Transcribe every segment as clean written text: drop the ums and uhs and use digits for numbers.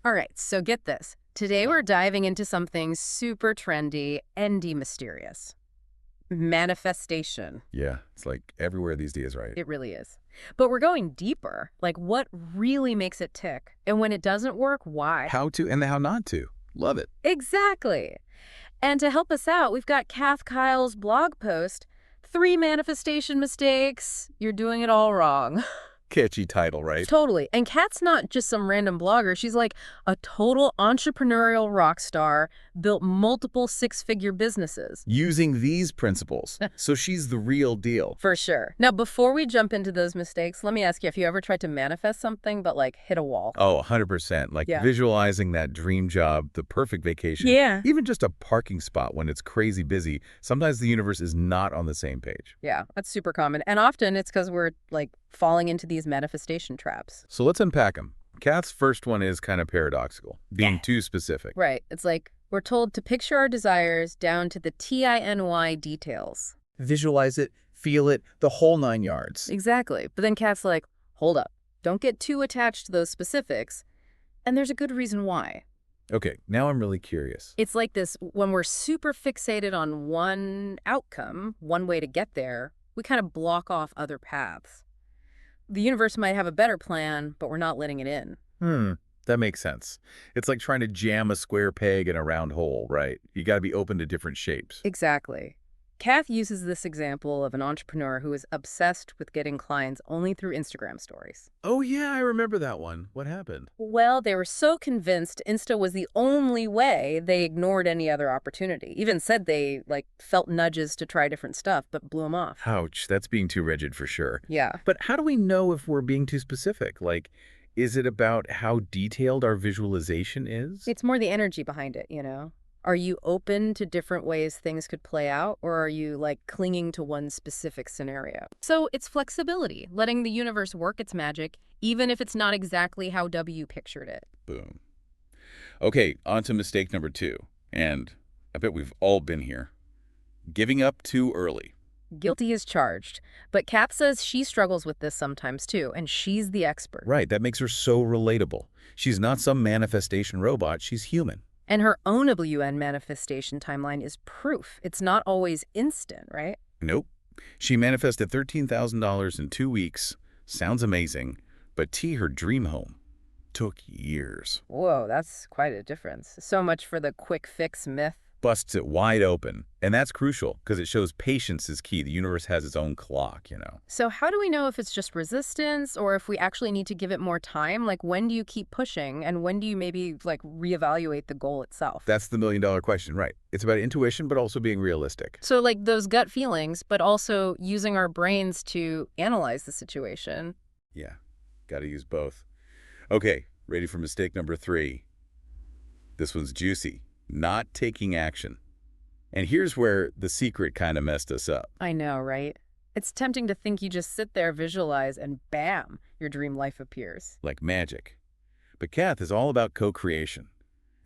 All right, so get this. Today we're diving into something super trendy and mysterious. Manifestation. Yeah, it's like everywhere these days, right? It really is. But we're going deeper. Like, what really makes it tick? And when it doesn't work, why? How to and how not to. Love it. Exactly. And to help us out, we've got Kath Kyle's blog post, Three Manifestation Mistakes. You're doing it all wrong. Catchy title, right? Totally. And Kat's not just some random blogger. She's like a total entrepreneurial rock star, built multiple six-figure businesses. Using these principles. So she's the real deal. For sure. Now, before we jump into those mistakes, let me ask you, if you ever tried to manifest something but like hit a wall? Oh, 100%. Like Yeah. visualizing that dream job, the perfect vacation. Yeah. Even just a parking spot when it's crazy busy. Sometimes the universe is not on the same page. Yeah, that's super common. And often it's because we're like falling into these manifestation traps. So let's unpack them. Kath's first one is kind of paradoxical, being Yeah. too specific. Right. It's like we're told to picture our desires down to the TINY details. Visualize it, feel it, the whole 9 yards. Exactly. But then Kat's like, hold up. Don't get too attached to those specifics. And there's a good reason why. Okay, now I'm really curious. It's like this, when we're super fixated on one outcome, one way to get there, we kind of block off other paths. The universe might have a better plan, but we're not letting it in. That makes sense. It's like trying to jam a square peg in a round hole, right? You got to be open to different shapes. Exactly. Kath uses this example of an entrepreneur who is obsessed with getting clients only through Instagram stories. Oh, yeah, I remember that one. What happened? Well, they were so convinced Insta was the only way, they ignored any other opportunity. Even said they, felt nudges to try different stuff, but blew them off. Ouch, that's being too rigid for sure. Yeah. But how do we know if we're being too specific? Like, is it about how detailed our visualization is? It's more the energy behind it, you know? Are you open to different ways things could play out, or are you, clinging to one specific scenario? So it's flexibility, letting the universe work its magic, even if it's not exactly how W pictured it. Boom. Okay, on to mistake number 2. And I bet we've all been here. Giving up too early. Guilty as charged. But Kath says she struggles with this sometimes too, and she's the expert. Right, that makes her so relatable. She's not some manifestation robot, she's human. And her own WN manifestation timeline is proof. It's not always instant, right? Nope. She manifested $13,000 in 2 weeks. Sounds amazing. But her dream home, took years. Whoa, that's quite a difference. So much for the quick fix myth. Busts it wide open. And that's crucial because it shows patience is key. The universe has its own clock, you know. So how do we know if it's just resistance or if we actually need to give it more time? Like, when do you keep pushing and when do you maybe reevaluate the goal itself? That's the million-dollar question, right? It's about intuition, but also being realistic. So those gut feelings, but also using our brains to analyze the situation. Yeah, got to use both. Okay, ready for mistake number 3. This one's juicy. Not taking action. And here's where the secret kind of messed us up. I know, right? It's tempting to think you just sit there, visualize, and bam, your dream life appears. Like magic. But Kath is all about co-creation.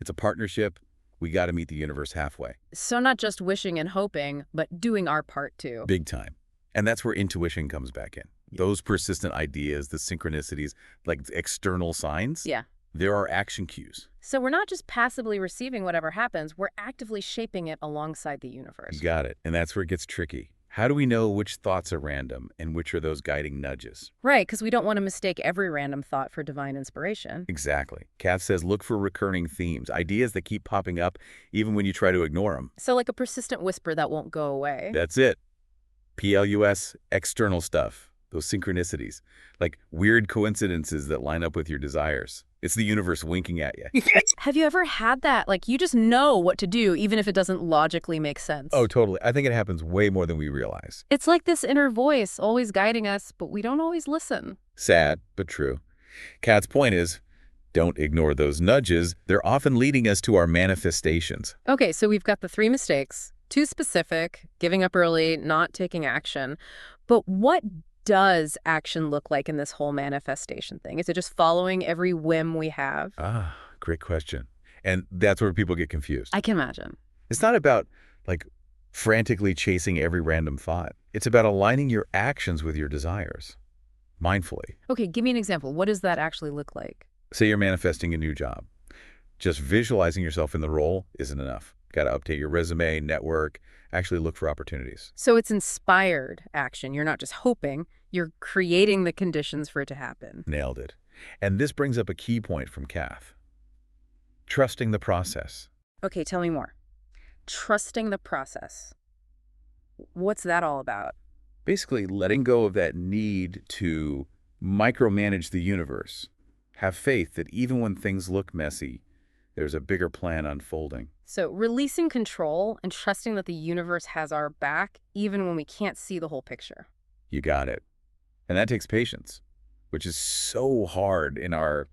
It's a partnership. We got to meet the universe halfway. So not just wishing and hoping, but doing our part too. Big time. And that's where intuition comes back in. Those persistent ideas, the synchronicities, like external signs. Yeah. There are action cues. So we're not just passively receiving whatever happens, we're actively shaping it alongside the universe. You got it. And that's where it gets tricky. How do we know which thoughts are random and which are those guiding nudges? Right, because we don't want to mistake every random thought for divine inspiration. Exactly. Kath says look for recurring themes, ideas that keep popping up even when you try to ignore them. So like a persistent whisper that won't go away. That's it. PLUS, external stuff, those synchronicities, like weird coincidences that line up with your desires. It's the universe winking at you. Have you ever had that? You just know what to do, even if it doesn't logically make sense. Oh, totally. I think it happens way more than we realize. It's like this inner voice always guiding us, but we don't always listen. Sad, but true. Kat's point is, don't ignore those nudges. They're often leading us to our manifestations. Okay, so we've got the 3 mistakes. Too specific, giving up early, not taking action. But what does action look like in this whole manifestation thing? Is it just following every whim we have? Ah, great question. And that's where people get confused. I can imagine. It's not about, frantically chasing every random thought. It's about aligning your actions with your desires, mindfully. Okay, give me an example. What does that actually look like? Say you're manifesting a new job. Just visualizing yourself in the role isn't enough. Got to update your resume, network, actually look for opportunities. So it's inspired action. You're not just hoping, you're creating the conditions for it to happen. Nailed it. And this brings up a key point from Kath. Trusting the process. Okay, tell me more. Trusting the process. What's that all about? Basically, letting go of that need to micromanage the universe. Have faith that even when things look messy, there's a bigger plan unfolding. So releasing control and trusting that the universe has our back even when we can't see the whole picture. You got it. And that takes patience, which is so hard in our,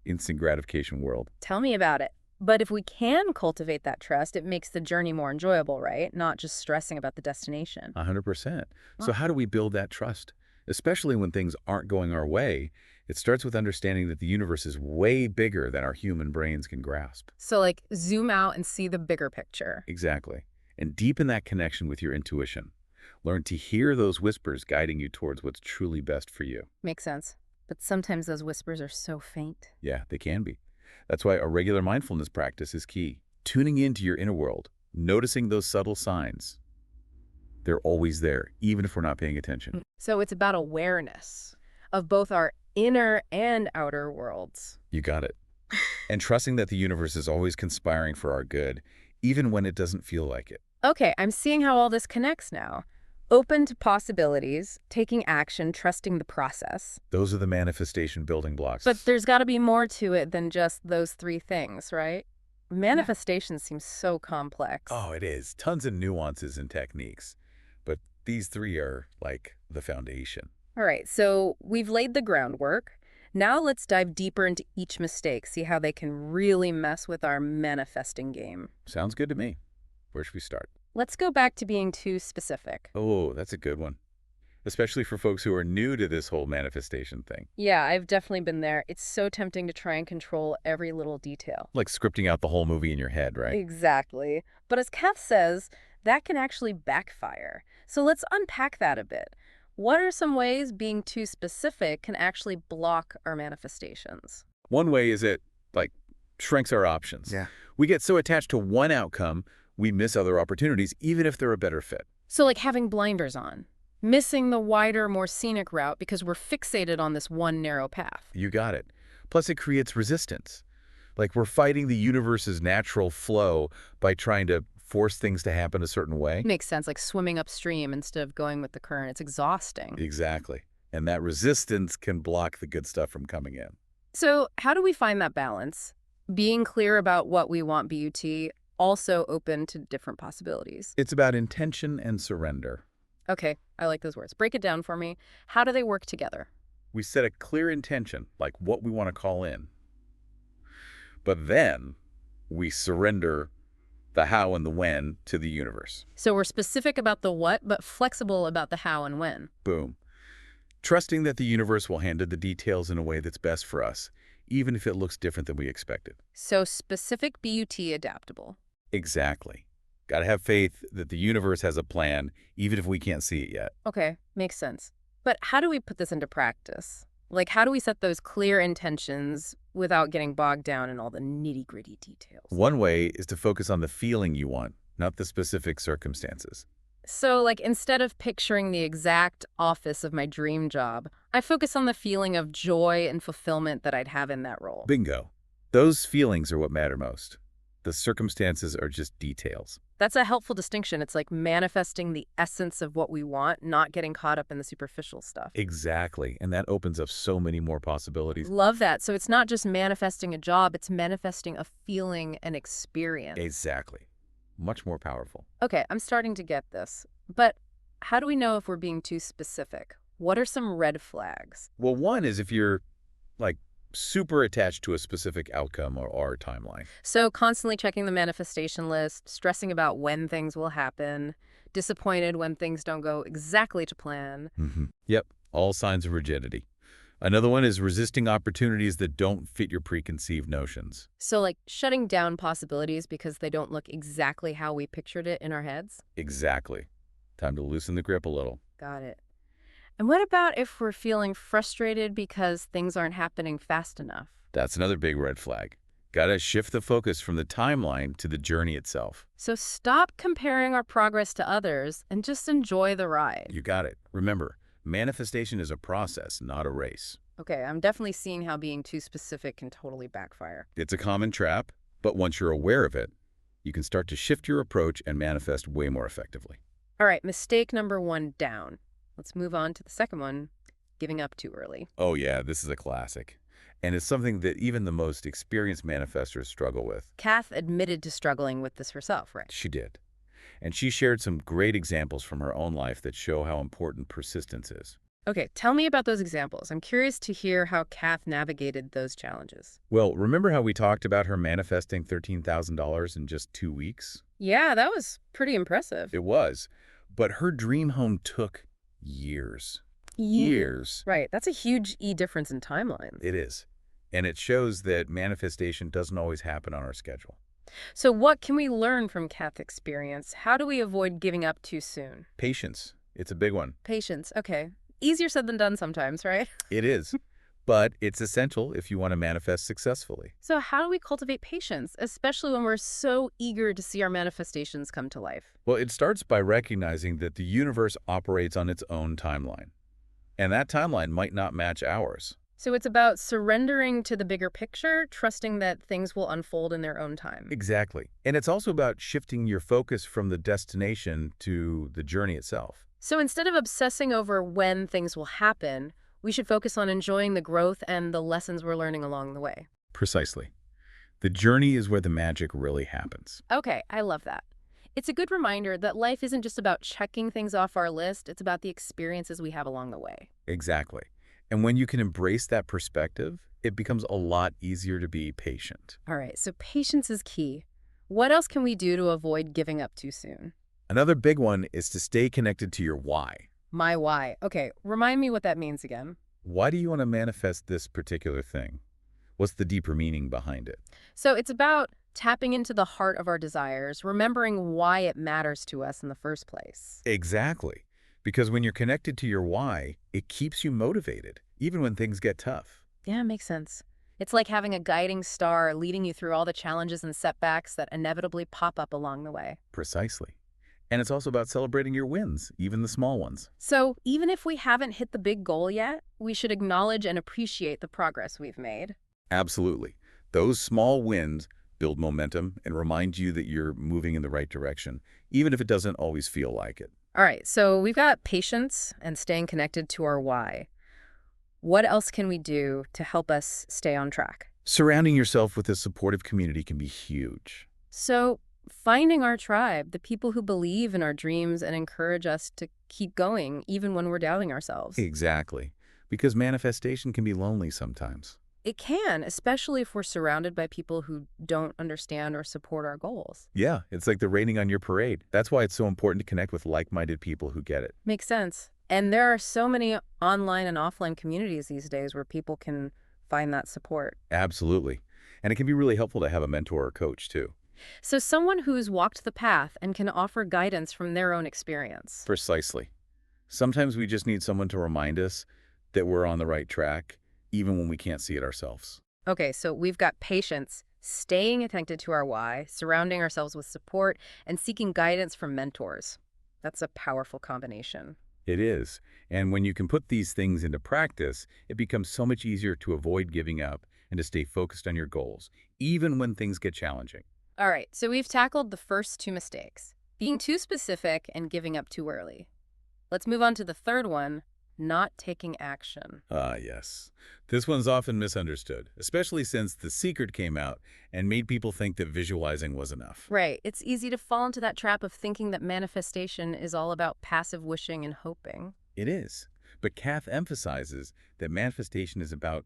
instant gratification world. Tell me about it. But if we can cultivate that trust, it makes the journey more enjoyable, right? Not just stressing about the destination. 100%. Wow. So how do we build that trust? Especially when things aren't going our way, it starts with understanding that the universe is way bigger than our human brains can grasp. So zoom out and see the bigger picture. Exactly. And deepen that connection with your intuition. Learn to hear those whispers guiding you towards what's truly best for you. Makes sense. But sometimes those whispers are so faint. Yeah, they can be. That's why a regular mindfulness practice is key. Tuning into your inner world, noticing those subtle signs. They're always there, even if we're not paying attention. So it's about awareness of both our inner and outer worlds. You got it. And trusting that the universe is always conspiring for our good, even when it doesn't feel like it. Okay, I'm seeing how all this connects now. Open to possibilities, taking action, trusting the process. Those are the manifestation building blocks. But there's got to be more to it than just those three things, right? Manifestation seems so complex. Oh, it is. Tons of nuances and techniques. But these three are like the foundation. All right, so we've laid the groundwork. Now let's dive deeper into each mistake, see how they can really mess with our manifesting game. Sounds good to me. Where should we start? Let's go back to being too specific. Oh, that's a good one. Especially for folks who are new to this whole manifestation thing. Yeah, I've definitely been there. It's so tempting to try and control every little detail. Like scripting out the whole movie in your head, right? Exactly. But as Kath says, that can actually backfire. So let's unpack that a bit. What are some ways being too specific can actually block our manifestations? One way is it, shrinks our options. Yeah. We get so attached to one outcome, we miss other opportunities, even if they're a better fit. So like having blinders on, missing the wider, more scenic route because we're fixated on this one narrow path. You got it. Plus, it creates resistance. Like we're fighting the universe's natural flow by trying to force things to happen a certain way. Makes sense, like swimming upstream instead of going with the current. It's exhausting. Exactly. And that resistance can block the good stuff from coming in. So how do we find that balance? Being clear about what we want BUT, also open to different possibilities. It's about intention and surrender. Okay, I like those words. Break it down for me. How do they work together? We set a clear intention, like what we want to call in. But then we surrender the how and the when to the universe. So we're specific about the what, but flexible about the how and when. Boom. Trusting that the universe will handle the details in a way that's best for us, even if it looks different than we expected. So specific BUT adaptable. Exactly. Got to have faith that the universe has a plan, even if we can't see it yet. Okay, makes sense. But how do we put this into practice? Like, how do we set those clear intentions without getting bogged down in all the nitty-gritty details? One way is to focus on the feeling you want, not the specific circumstances. So, like, instead of picturing the exact office of my dream job, I focus on the feeling of joy and fulfillment that I'd have in that role. Bingo. Those feelings are what matter most. The circumstances are just details. That's a helpful distinction. It's like manifesting the essence of what we want, not getting caught up in the superficial stuff. Exactly. And that opens up so many more possibilities. Love that. So it's not just manifesting a job, it's manifesting a feeling and experience. Exactly. Much more powerful. Okay, I'm starting to get this. But how do we know if we're being too specific? What are some red flags? Well, one is if you're, super attached to a specific outcome or timeline. So constantly checking the manifestation list, stressing about when things will happen, disappointed when things don't go exactly to plan. Yep. All signs of rigidity. Another one is resisting opportunities that don't fit your preconceived notions. So like shutting down possibilities because they don't look exactly how we pictured it in our heads? Exactly. Time to loosen the grip a little. Got it. And what about if we're feeling frustrated because things aren't happening fast enough? That's another big red flag. Gotta shift the focus from the timeline to the journey itself. So stop comparing our progress to others and just enjoy the ride. You got it. Remember, manifestation is a process, not a race. Okay, I'm definitely seeing how being too specific can totally backfire. It's a common trap, but once you're aware of it, you can start to shift your approach and manifest way more effectively. All right, mistake number 1 down. Let's move on to the second one, giving up too early. Oh yeah, this is a classic. And it's something that even the most experienced manifestors struggle with. Kath admitted to struggling with this herself, right? She did. And she shared some great examples from her own life that show how important persistence is. Okay, tell me about those examples. I'm curious to hear how Kath navigated those challenges. Well, remember how we talked about her manifesting $13,000 in just 2 weeks? Yeah, that was pretty impressive. It was. But her dream home took years. Years. Right, that's a huge difference in timelines. It is. And it shows that manifestation doesn't always happen on our schedule. So what can we learn from Kath's experience? How do we avoid giving up too soon? Patience. It's a big one. Patience, okay. Easier said than done sometimes, right? It is. But it's essential if you want to manifest successfully. So how do we cultivate patience, especially when we're so eager to see our manifestations come to life? Well, it starts by recognizing that the universe operates on its own timeline. And that timeline might not match ours. So it's about surrendering to the bigger picture, trusting that things will unfold in their own time. Exactly. And it's also about shifting your focus from the destination to the journey itself. So instead of obsessing over when things will happen, we should focus on enjoying the growth and the lessons we're learning along the way. Precisely. The journey is where the magic really happens. Okay, I love that. It's a good reminder that life isn't just about checking things off our list, it's about the experiences we have along the way. Exactly. And when you can embrace that perspective, it becomes a lot easier to be patient. All right, so patience is key. What else can we do to avoid giving up too soon? Another big one is to stay connected to your why. My why. Okay, remind me what that means again. Why do you want to manifest this particular thing? What's the deeper meaning behind it? So it's about tapping into the heart of our desires, remembering why it matters to us in the first place. Exactly. Because when you're connected to your why, it keeps you motivated, even when things get tough. Yeah, makes sense. It's like having a guiding star leading you through all the challenges and setbacks that inevitably pop up along the way. Precisely. And it's also about celebrating your wins, even the small ones. So even if we haven't hit the big goal yet, we should acknowledge and appreciate the progress we've made. Absolutely. Those small wins build momentum and remind you that you're moving in the right direction, even if it doesn't always feel like it. All right, so we've got patience and staying connected to our why. What else can we do to help us stay on track? Surrounding yourself with a supportive community can be huge. So finding our tribe, the people who believe in our dreams and encourage us to keep going even when we're doubting ourselves. Exactly. Because manifestation can be lonely sometimes. It can, especially if we're surrounded by people who don't understand or support our goals. Yeah, it's like the raining on your parade. That's why it's so important to connect with like-minded people who get it. Makes sense. And there are so many online and offline communities these days where people can find that support. Absolutely. And it can be really helpful to have a mentor or coach, too. So someone who's walked the path and can offer guidance from their own experience. Precisely. Sometimes we just need someone to remind us that we're on the right track, even when we can't see it ourselves. Okay, so we've got patience, staying connected to our why, surrounding ourselves with support, and seeking guidance from mentors. That's a powerful combination. It is. And when you can put these things into practice, it becomes so much easier to avoid giving up and to stay focused on your goals, even when things get challenging. All right, so we've tackled the first 2 mistakes, being too specific and giving up too early. Let's move on to the third one, not taking action. Ah, yes. This one's often misunderstood, especially since The Secret came out and made people think that visualizing was enough. Right, it's easy to fall into that trap of thinking that manifestation is all about passive wishing and hoping. It is. But Kath emphasizes that manifestation is about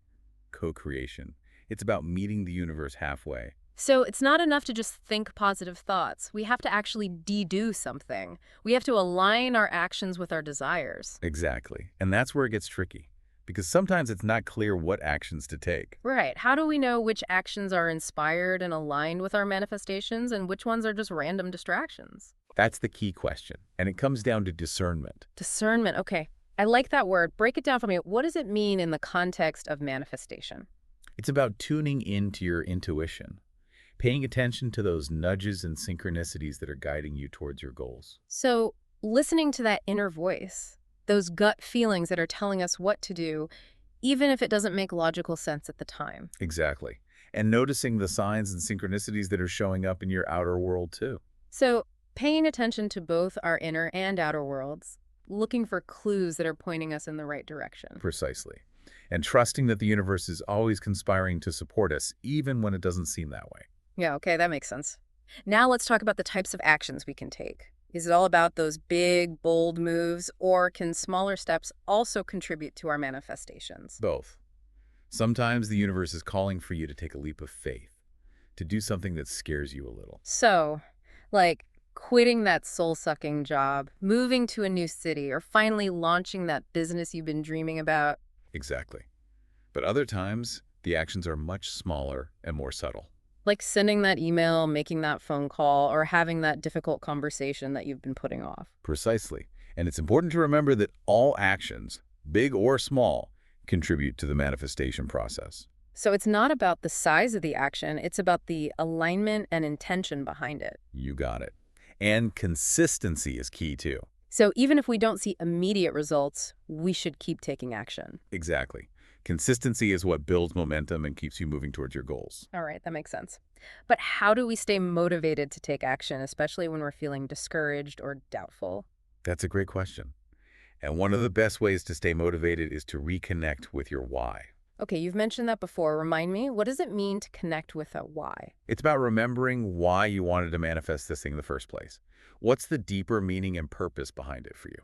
co-creation. It's about meeting the universe halfway. So it's not enough to just think positive thoughts. We have to actually do something. We have to align our actions with our desires. Exactly. And that's where it gets tricky, because sometimes it's not clear what actions to take. Right. How do we know which actions are inspired and aligned with our manifestations and which ones are just random distractions? That's the key question, and it comes down to discernment. Discernment. Okay. I like that word. Break it down for me. What does it mean in the context of manifestation? It's about tuning into your intuition, paying attention to those nudges and synchronicities that are guiding you towards your goals. So, listening to that inner voice, those gut feelings that are telling us what to do, even if it doesn't make logical sense at the time. Exactly. And noticing the signs and synchronicities that are showing up in your outer world too. So, paying attention to both our inner and outer worlds, looking for clues that are pointing us in the right direction. Precisely. And trusting that the universe is always conspiring to support us, even when it doesn't seem that way. Yeah, okay, that makes sense. Now let's talk about the types of actions we can take. Is it all about those big, bold moves, or can smaller steps also contribute to our manifestations? Both. Sometimes the universe is calling for you to take a leap of faith, to do something that scares you a little. So, like quitting that soul-sucking job, moving to a new city, or finally launching that business you've been dreaming about. Exactly. But other times, the actions are much smaller and more subtle. Like sending that email, making that phone call, or having that difficult conversation that you've been putting off. Precisely. And it's important to remember that all actions, big or small, contribute to the manifestation process. So it's not about the size of the action, it's about the alignment and intention behind it. You got it. And consistency is key too. So even if we don't see immediate results, we should keep taking action. Exactly. Consistency is what builds momentum and keeps you moving towards your goals. All right, that makes sense. But how do we stay motivated to take action, especially when we're feeling discouraged or doubtful? That's a great question. And one of the best ways to stay motivated is to reconnect with your why. Okay, you've mentioned that before. Remind me, what does it mean to connect with a why? It's about remembering why you wanted to manifest this thing in the first place. What's the deeper meaning and purpose behind it for you?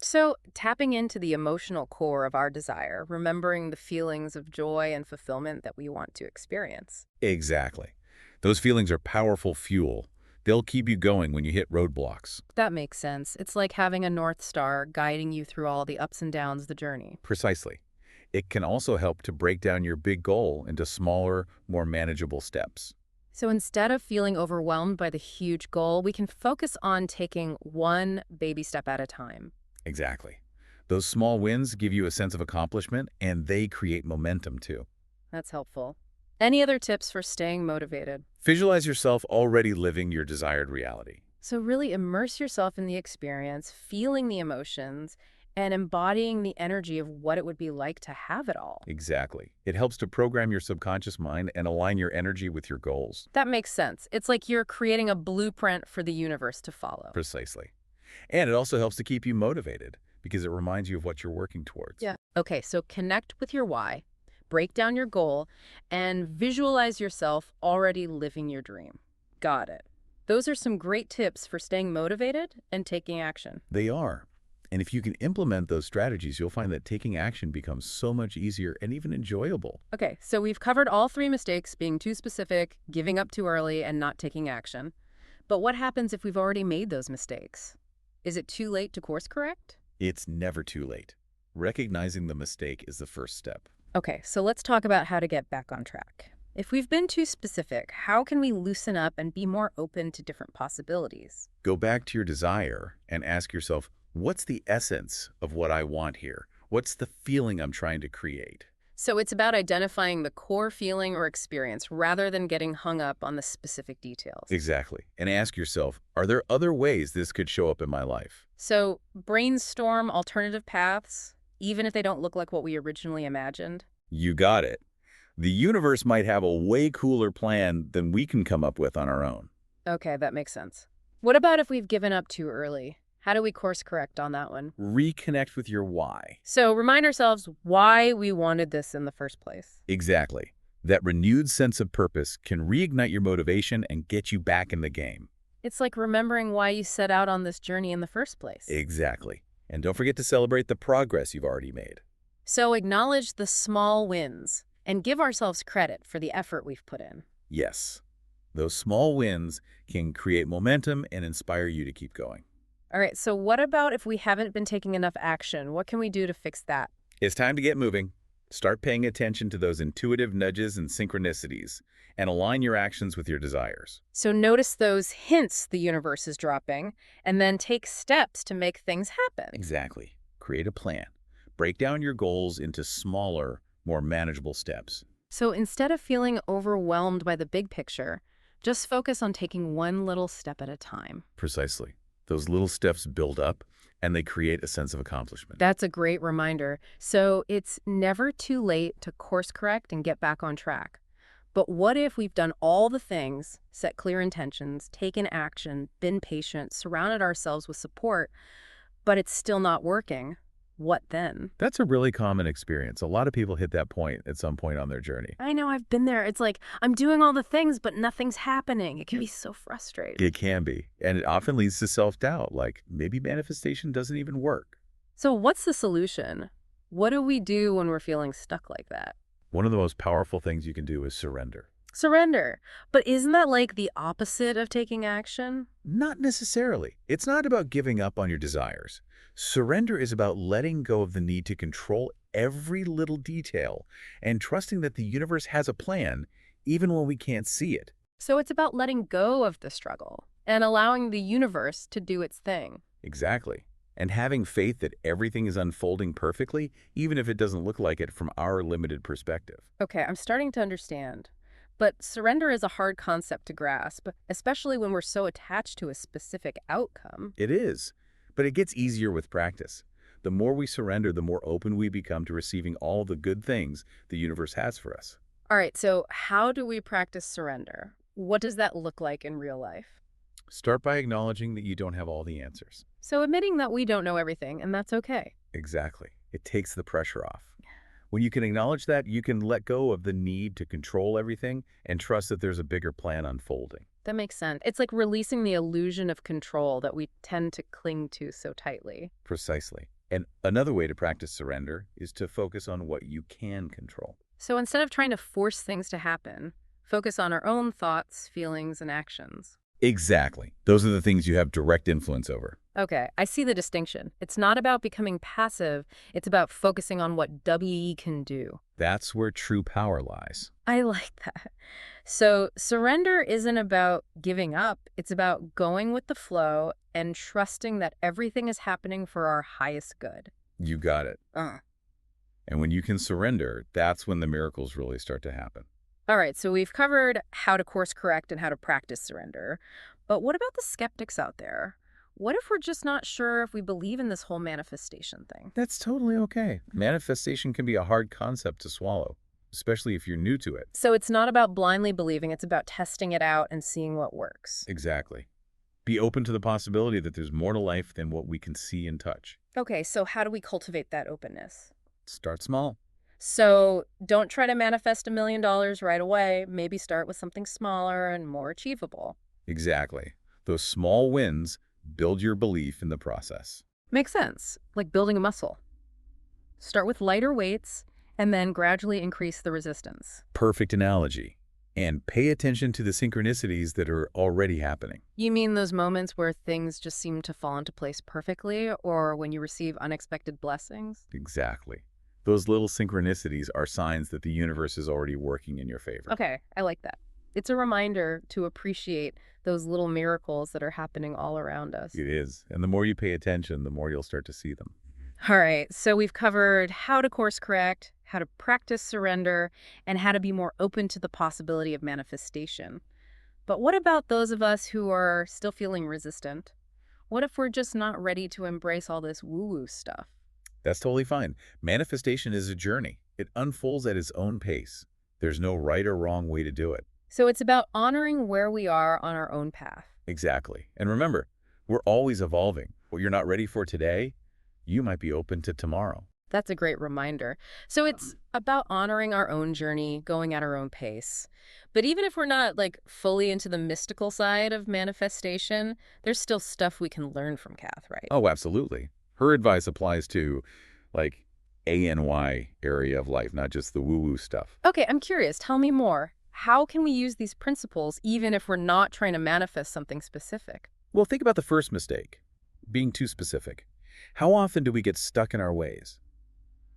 So, tapping into the emotional core of our desire, remembering the feelings of joy and fulfillment that we want to experience. Exactly. Those feelings are powerful fuel. They'll keep you going when you hit roadblocks. That makes sense. It's like having a North Star guiding you through all the ups and downs of the journey. Precisely. It can also help to break down your big goal into smaller, more manageable steps. So instead of feeling overwhelmed by the huge goal, we can focus on taking one baby step at a time. Exactly. Those small wins give you a sense of accomplishment, and they create momentum too. That's helpful. Any other tips for staying motivated? Visualize yourself already living your desired reality. So really immerse yourself in the experience, feeling the emotions, and embodying the energy of what it would be like to have it all. Exactly. It helps to program your subconscious mind and align your energy with your goals. That makes sense. It's like you're creating a blueprint for the universe to follow. Precisely. And it also helps to keep you motivated because it reminds you of what you're working towards. Yeah. Okay, so connect with your why, break down your goal, and visualize yourself already living your dream. Got it. Those are some great tips for staying motivated and taking action. They are. And if you can implement those strategies, you'll find that taking action becomes so much easier and even enjoyable. Okay, so we've covered all three mistakes: being too specific, giving up too early, and not taking action. But what happens if we've already made those mistakes? Is it too late to course correct? It's never too late. Recognizing the mistake is the first step. Okay, so let's talk about how to get back on track. If we've been too specific, how can we loosen up and be more open to different possibilities? Go back to your desire and ask yourself, what's the essence of what I want here? What's the feeling I'm trying to create? So it's about identifying the core feeling or experience rather than getting hung up on the specific details. Exactly. And ask yourself, are there other ways this could show up in my life? So brainstorm alternative paths, even if they don't look like what we originally imagined. You got it. The universe might have a way cooler plan than we can come up with on our own. Okay, that makes sense. What about if we've given up too early? How do we course correct on that one? Reconnect with your why. So remind ourselves why we wanted this in the first place. Exactly. That renewed sense of purpose can reignite your motivation and get you back in the game. It's like remembering why you set out on this journey in the first place. Exactly. And don't forget to celebrate the progress you've already made. So acknowledge the small wins and give ourselves credit for the effort we've put in. Yes. Those small wins can create momentum and inspire you to keep going. All right, so what about if we haven't been taking enough action? What can we do to fix that? It's time to get moving. Start paying attention to those intuitive nudges and synchronicities and align your actions with your desires. So notice those hints the universe is dropping and then take steps to make things happen. Exactly. Create a plan. Break down your goals into smaller, more manageable steps. So instead of feeling overwhelmed by the big picture, just focus on taking one little step at a time. Precisely. Those little steps build up, and they create a sense of accomplishment. That's a great reminder. So it's never too late to course correct and get back on track. But what if we've done all the things, set clear intentions, taken action, been patient, surrounded ourselves with support, but it's still not working? What then? That's a really common experience. A lot of people hit that point at some point on their journey. I know, I've been there. It's like, I'm doing all the things, but nothing's happening. It can be so frustrating. It can be, and it often leads to self-doubt, like maybe manifestation doesn't even work. So what's the solution? What do we do when we're feeling stuck like that? One of the most powerful things you can do is surrender. Surrender. But isn't that like the opposite of taking action? Not necessarily. It's not about giving up on your desires. Surrender is about letting go of the need to control every little detail and trusting that the universe has a plan, even when we can't see it. So it's about letting go of the struggle and allowing the universe to do its thing. Exactly. And having faith that everything is unfolding perfectly, even if it doesn't look like it from our limited perspective. Okay, I'm starting to understand. But surrender is a hard concept to grasp, especially when we're so attached to a specific outcome. It is, but it gets easier with practice. The more we surrender, the more open we become to receiving all the good things the universe has for us. All right, so how do we practice surrender? What does that look like in real life? Start by acknowledging that you don't have all the answers. So admitting that we don't know everything, and that's okay. Exactly. It takes the pressure off. When you can acknowledge that, you can let go of the need to control everything and trust that there's a bigger plan unfolding. That makes sense. It's like releasing the illusion of control that we tend to cling to so tightly. Precisely. And another way to practice surrender is to focus on what you can control. So instead of trying to force things to happen, focus on our own thoughts, feelings, and actions. Exactly. Those are the things you have direct influence over. Okay, I see the distinction. It's not about becoming passive. It's about focusing on what WE can do. That's where true power lies. I like that. So surrender isn't about giving up. It's about going with the flow and trusting that everything is happening for our highest good. You got it. And when you can surrender, that's when the miracles really start to happen. All right, so we've covered how to course correct and how to practice surrender. But what about the skeptics out there? What if we're just not sure if we believe in this whole manifestation thing? That's totally okay. Manifestation can be a hard concept to swallow, especially if you're new to it. So it's not about blindly believing, it's about testing it out and seeing what works. Exactly. Be open to the possibility that there's more to life than what we can see and touch. Okay, so how do we cultivate that openness? Start small. So don't try to manifest $1 million right away. Maybe start with something smaller and more achievable. Exactly. Those small wins build your belief in the process. Makes sense, like building a muscle. Start with lighter weights and then gradually increase the resistance. Perfect analogy. And pay attention to the synchronicities that are already happening. You mean those moments where things just seem to fall into place perfectly, or when you receive unexpected blessings? Exactly. Those little synchronicities are signs that the universe is already working in your favor. Okay, I like that. It's a reminder to appreciate those little miracles that are happening all around us. It is. And the more you pay attention, the more you'll start to see them. All right, so we've covered how to course correct, how to practice surrender, and how to be more open to the possibility of manifestation. But what about those of us who are still feeling resistant? What if we're just not ready to embrace all this woo-woo stuff? That's totally fine. Manifestation is a journey. It unfolds at its own pace. There's no right or wrong way to do it. So it's about honoring where we are on our own path. Exactly. And remember, we're always evolving. What you're not ready for today, you might be open to tomorrow. That's a great reminder. So it's about honoring our own journey, going at our own pace. But even if we're not like fully into the mystical side of manifestation, there's still stuff we can learn from Kath, right? Oh, absolutely. Her advice applies to, like, ANY area of life, not just the woo-woo stuff. Okay, I'm curious. Tell me more. How can we use these principles even if we're not trying to manifest something specific? Well, think about the first mistake, being too specific. How often do we get stuck in our ways?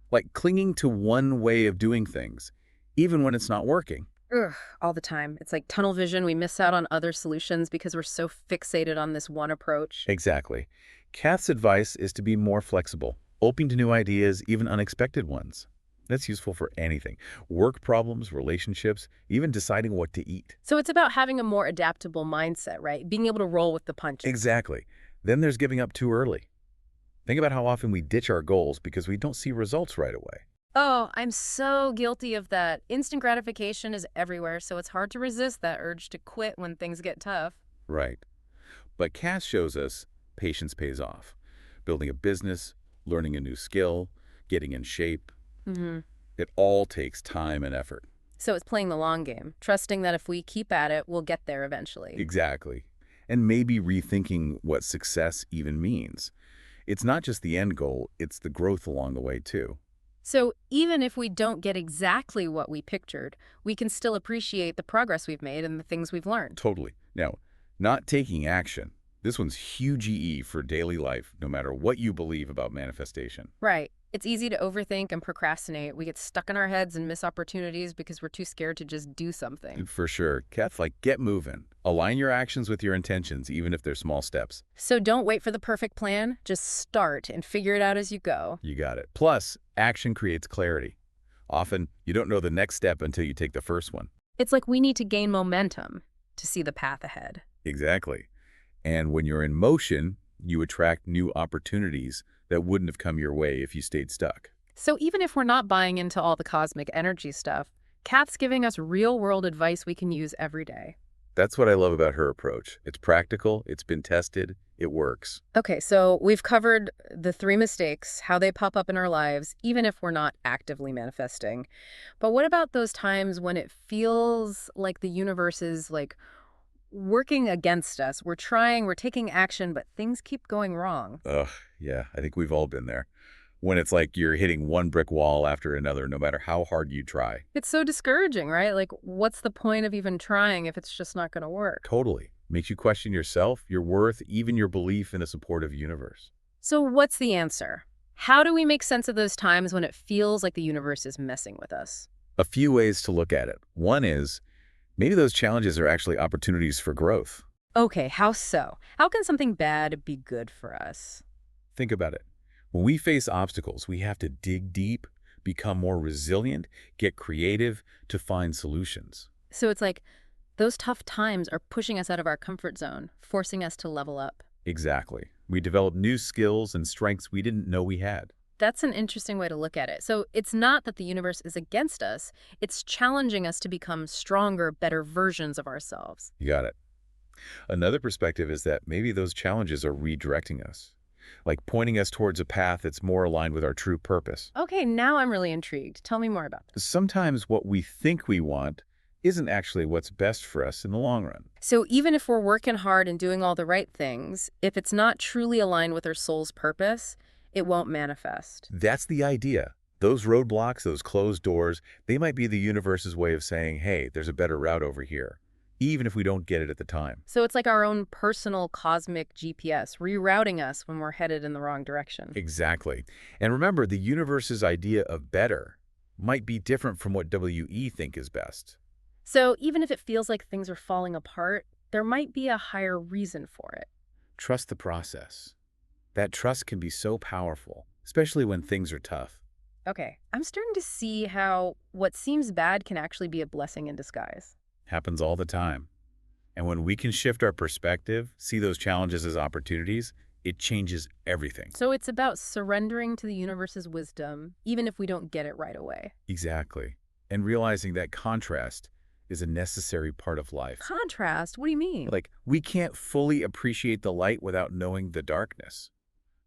Like clinging to one way of doing things, even when it's not working. Ugh, all the time. It's like tunnel vision. We miss out on other solutions because we're so fixated on this one approach. Exactly. Kath's advice is to be more flexible, open to new ideas, even unexpected ones. That's useful for anything. Work problems, relationships, even deciding what to eat. So it's about having a more adaptable mindset, right? Being able to roll with the punches. Exactly. Then there's giving up too early. Think about how often we ditch our goals because we don't see results right away. Oh, I'm so guilty of that. Instant gratification is everywhere, so it's hard to resist that urge to quit when things get tough. Right. But CAS shows us patience pays off. Building a business, learning a new skill, getting in shape, Hmm. it all takes time and effort. So it's playing the long game, trusting that if we keep at it, we'll get there eventually. Exactly. And maybe rethinking what success even means. It's not just the end goal, it's the growth along the way too. So even if we don't get exactly what we pictured, we can still appreciate the progress we've made and the things we've learned. Totally. Now, not taking action. This one's huge EE for daily life, no matter what you believe about manifestation. Right. It's easy to overthink and procrastinate. We get stuck in our heads and miss opportunities because we're too scared to just do something. For sure. Kath, get moving. Align your actions with your intentions, even if they're small steps. So don't wait for the perfect plan. Just start and figure it out as you go. You got it. Plus, action creates clarity. Often, you don't know the next step until you take the first one. It's like we need to gain momentum to see the path ahead. Exactly. And when you're in motion, you attract new opportunities that wouldn't have come your way if you stayed stuck. So even if we're not buying into all the cosmic energy stuff, Kat's giving us real-world advice we can use every day. That's what I love about her approach. It's practical, it's been tested, it works. Okay, so we've covered the 3 mistakes, how they pop up in our lives, even if we're not actively manifesting. But what about those times when it feels like the universe is working against us? We're trying, we're taking action, but things keep going wrong. Ugh, yeah, I think we've all been there. When it's like you're hitting one brick wall after another, no matter how hard you try. It's so discouraging, right? What's the point of even trying if it's just not going to work? Totally. Makes you question yourself, your worth, even your belief in a supportive universe. So what's the answer? How do we make sense of those times when it feels like the universe is messing with us? A few ways to look at it. One is, maybe those challenges are actually opportunities for growth. Okay, how so? How can something bad be good for us? Think about it. When we face obstacles, we have to dig deep, become more resilient, get creative to find solutions. So it's like those tough times are pushing us out of our comfort zone, forcing us to level up. Exactly. We develop new skills and strengths we didn't know we had. That's an interesting way to look at it. So it's not that the universe is against us, it's challenging us to become stronger, better versions of ourselves. You got it. Another perspective is that maybe those challenges are redirecting us, like pointing us towards a path that's more aligned with our true purpose. Okay, now I'm really intrigued. Tell me more about this. Sometimes what we think we want isn't actually what's best for us in the long run. So even if we're working hard and doing all the right things, if it's not truly aligned with our soul's purpose, it won't manifest. That's the idea. Those roadblocks, those closed doors, they might be the universe's way of saying, hey, there's a better route over here, even if we don't get it at the time. So it's like our own personal cosmic GPS, rerouting us when we're headed in the wrong direction. Exactly. And remember, the universe's idea of better might be different from what WE think is best. So even if it feels like things are falling apart, there might be a higher reason for it. Trust the process. That trust can be so powerful, especially when things are tough. Okay, I'm starting to see how what seems bad can actually be a blessing in disguise. Happens all the time. And when we can shift our perspective, see those challenges as opportunities, it changes everything. So it's about surrendering to the universe's wisdom, even if we don't get it right away. Exactly. And realizing that contrast is a necessary part of life. Contrast? What do you mean? We can't fully appreciate the light without knowing the darkness,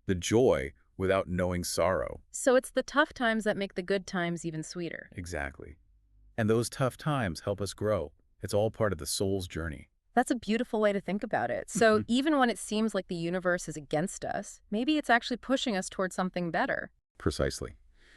the joy without knowing sorrow. So it's the tough times that make the good times even sweeter. Exactly. And those tough times help us grow. It's all part of the soul's journey. That's a beautiful way to think about it. So even when it seems like the universe is against us, maybe it's actually pushing us towards something better. Precisely.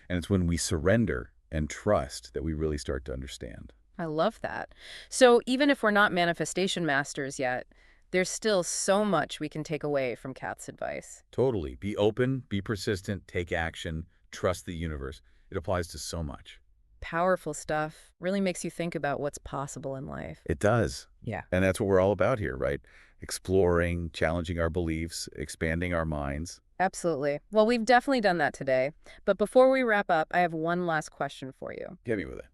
And it's when we surrender and trust that we really start to understand. I love that. So even if we're not manifestation masters yet, there's still so much we can take away from Kat's advice. Totally. Be open, be persistent, take action, trust the universe. It applies to so much. Powerful stuff. Really makes you think about what's possible in life. It does. Yeah. And that's what we're all about here, right? Exploring, challenging our beliefs, expanding our minds. Absolutely. Well, we've definitely done that today. But before we wrap up, I have one last question for you. Get me with it.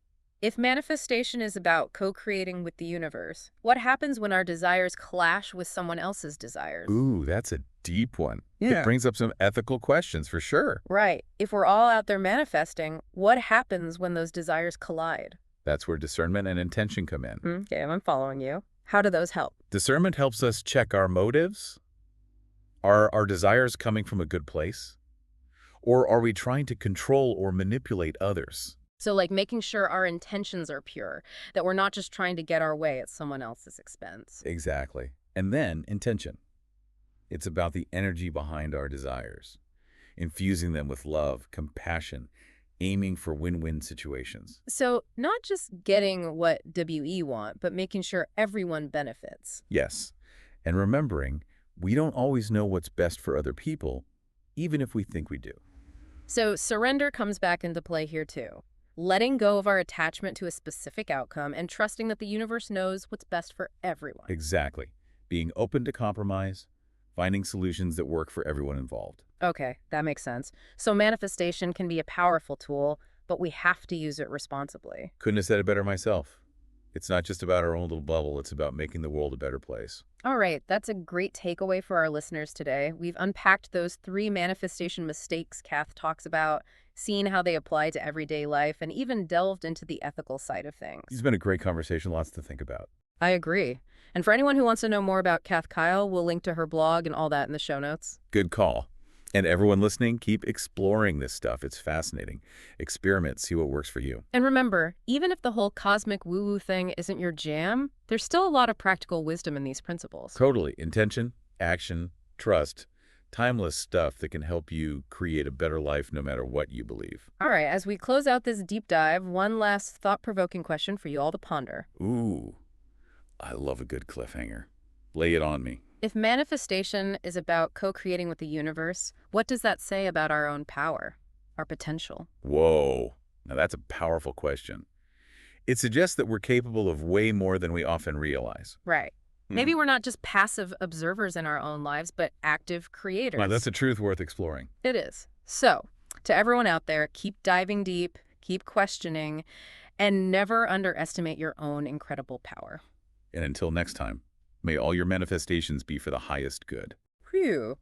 If manifestation is about co-creating with the universe, what happens when our desires clash with someone else's desires? Ooh, that's a deep one. Yeah. It brings up some ethical questions for sure. Right. If we're all out there manifesting, what happens when those desires collide? That's where discernment and intention come in. Okay, I'm following you. How do those help? Discernment helps us check our motives. Are our desires coming from a good place? Or are we trying to control or manipulate others? So like making sure our intentions are pure, that we're not just trying to get our way at someone else's expense. Exactly. And then intention. It's about the energy behind our desires, infusing them with love, compassion, aiming for win-win situations. So not just getting what WE want, but making sure everyone benefits. Yes. And remembering, we don't always know what's best for other people, even if we think we do. So surrender comes back into play here too. Letting go of our attachment to a specific outcome and trusting that the universe knows what's best for everyone. Exactly. Being open to compromise, finding solutions that work for everyone involved. Okay, that makes sense. So manifestation can be a powerful tool, but we have to use it responsibly. Couldn't have said it better myself. It's not just about our own little bubble, it's about making the world a better place. All right, that's a great takeaway for our listeners today. We've unpacked those 3 manifestation mistakes Kath talks about, seen how they apply to everyday life, and even delved into the ethical side of things. It's been a great conversation, lots to think about. I agree. And for anyone who wants to know more about Kath Kyle, we'll link to her blog and all that in the show notes. Good call. And everyone listening, keep exploring this stuff. It's fascinating. Experiment, see what works for you. And remember, even if the whole cosmic woo-woo thing isn't your jam, there's still a lot of practical wisdom in these principles. Totally. Intention, action, trust, timeless stuff that can help you create a better life no matter what you believe. All right, as we close out this deep dive, one last thought-provoking question for you all to ponder. Ooh, I love a good cliffhanger. Lay it on me. If manifestation is about co-creating with the universe, what does that say about our own power, our potential? Whoa. Now that's a powerful question. It suggests that we're capable of way more than we often realize. Right. Maybe we're not just passive observers in our own lives, but active creators. Well, that's a truth worth exploring. It is. So, to everyone out there, keep diving deep, keep questioning, and never underestimate your own incredible power. And until next time, may all your manifestations be for the highest good. Phew.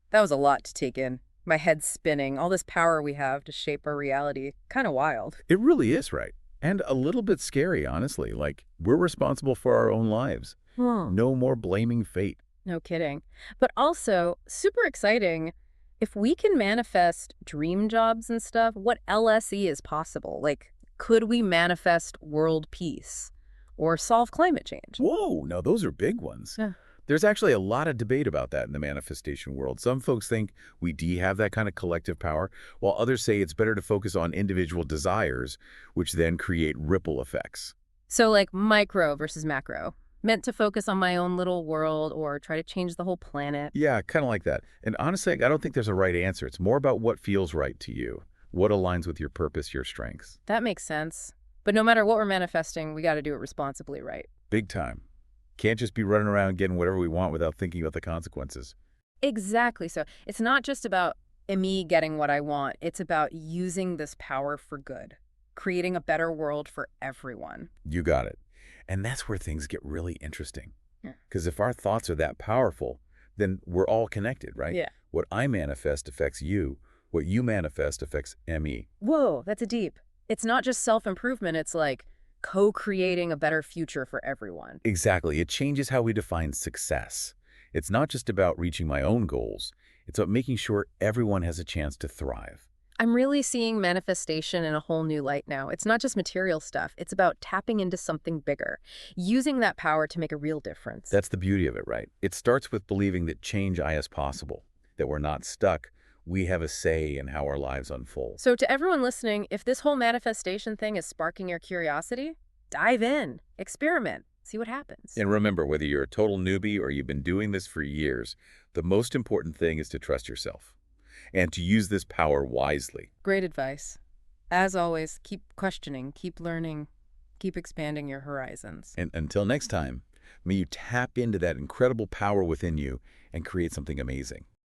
That was a lot to take in. My head's spinning. All this power we have to shape our reality. Kind of wild. It really is, right? And a little bit scary, honestly. Like, we're responsible for our own lives. No more blaming fate. No kidding. But also, super exciting. If we can manifest dream jobs and stuff, what LSE is possible? Like, could we manifest world peace or solve climate change? Whoa, now those are big ones. Yeah. There's actually a lot of debate about that in the manifestation world. Some folks think we do have that kind of collective power, while others say it's better to focus on individual desires, which then create ripple effects. So like micro versus macro. Meant to focus on my own little world or try to change the whole planet. Yeah, kind of like that. And honestly, I don't think there's a right answer. It's more about what feels right to you, what aligns with your purpose, your strengths. That makes sense. But no matter what we're manifesting, we got to do it responsibly, right? Big time. Can't just be running around getting whatever we want without thinking about the consequences. Exactly. So it's not just about me getting what I want. It's about using this power for good, creating a better world for everyone. You got it. And that's where things get really interesting. Yeah. Because if our thoughts are that powerful, then we're all connected, right? Yeah. What I manifest affects you. What you manifest affects me. Whoa, that's a deep. It's not just self-improvement. It's like co-creating a better future for everyone. Exactly. It changes how we define success. It's not just about reaching my own goals. It's about making sure everyone has a chance to thrive. I'm really seeing manifestation in a whole new light now. It's not just material stuff. It's about tapping into something bigger, using that power to make a real difference. That's the beauty of it, right? It starts with believing that change is possible, that we're not stuck. We have a say in how our lives unfold. So to everyone listening, if this whole manifestation thing is sparking your curiosity, dive in, experiment, see what happens. And remember, whether you're a total newbie or you've been doing this for years, the most important thing is to trust yourself and to use this power wisely. Great advice. As always, keep questioning, keep learning, keep expanding your horizons. And until next time, may you tap into that incredible power within you and create something amazing.